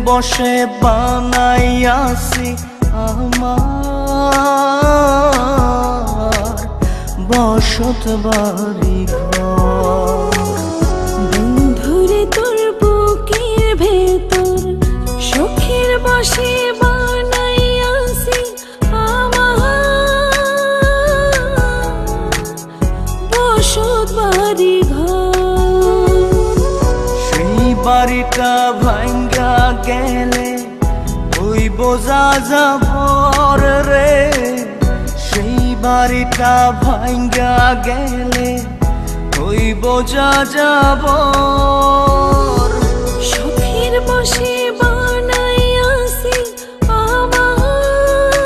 বসে বানাইয়াছি আমার বসত বাড়ি ঘর। বন্ধুরে তোর বুকের ভেতর সুখের বসে বানাইয়াছি আমার বসত বাড়ি ঘর। সেই বাড়িটা ভাঙ্গা গেলে ওই বোঝা যাবর রে, সেই বাড়িটা ভাঙ্গা গেলে ওই বোঝা যাবর। সুখের বসে বানাইয়াছি আমার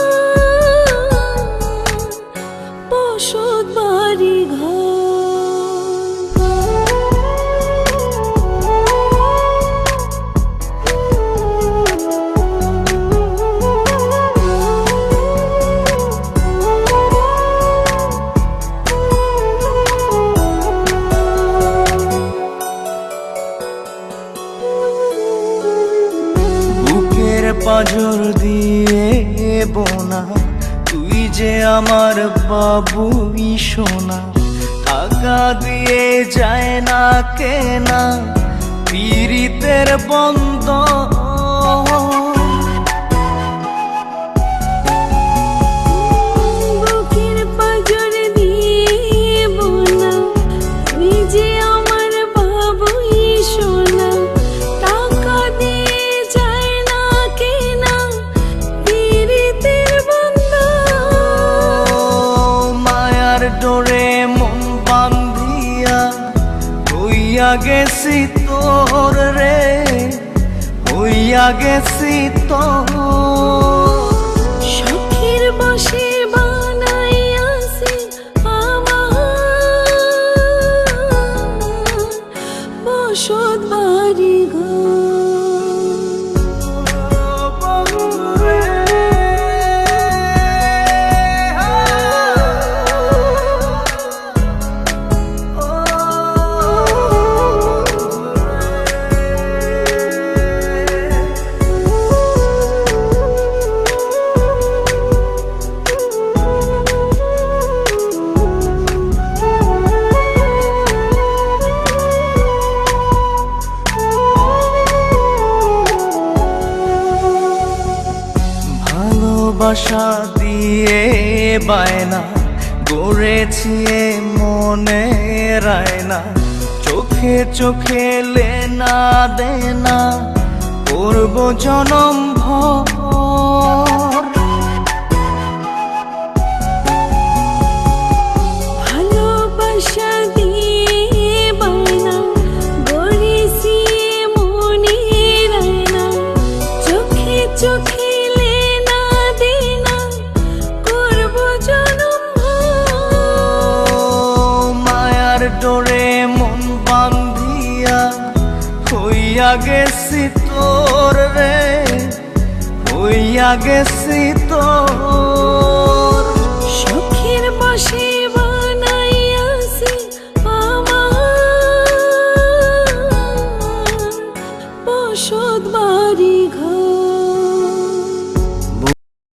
বসত বাড়ি ঘর। পাঁজর দিয়ে বোনা তুই যে আমার বাবুই সোনা, টাকা দিয়ে যায় না কেনা পীড়িতের বন্ধ। বুকের পাঁজর দিয়ে বোনা তুই যে আমার বাবুই সোনা, টাকা দিয়ে যায় না কেনা পীড়িতের বন্ধ। মায়ার ডোরে মন বান্ধিয়া হইয়া গেছি তোর রে, হইয়া গেছি তোর। সুখের বসে বানাইয়াছি আমার বসত বাড়ি ঘর। ভালোবাসা দিয়ে বায়না গড়েছি মনে রায়না, চোখে চোখে লেনা দেনা করব জনম ভর। ভালোবাসা দিয়ে বায়না গড়েছি মনে রায়না, চোখে চোখে লেনা দেনা করব জনম ভর। মায়ার ডোরে মন বান্ধিয়া হইয়া গেছি তোর রে, হইয়া গেছি তোর।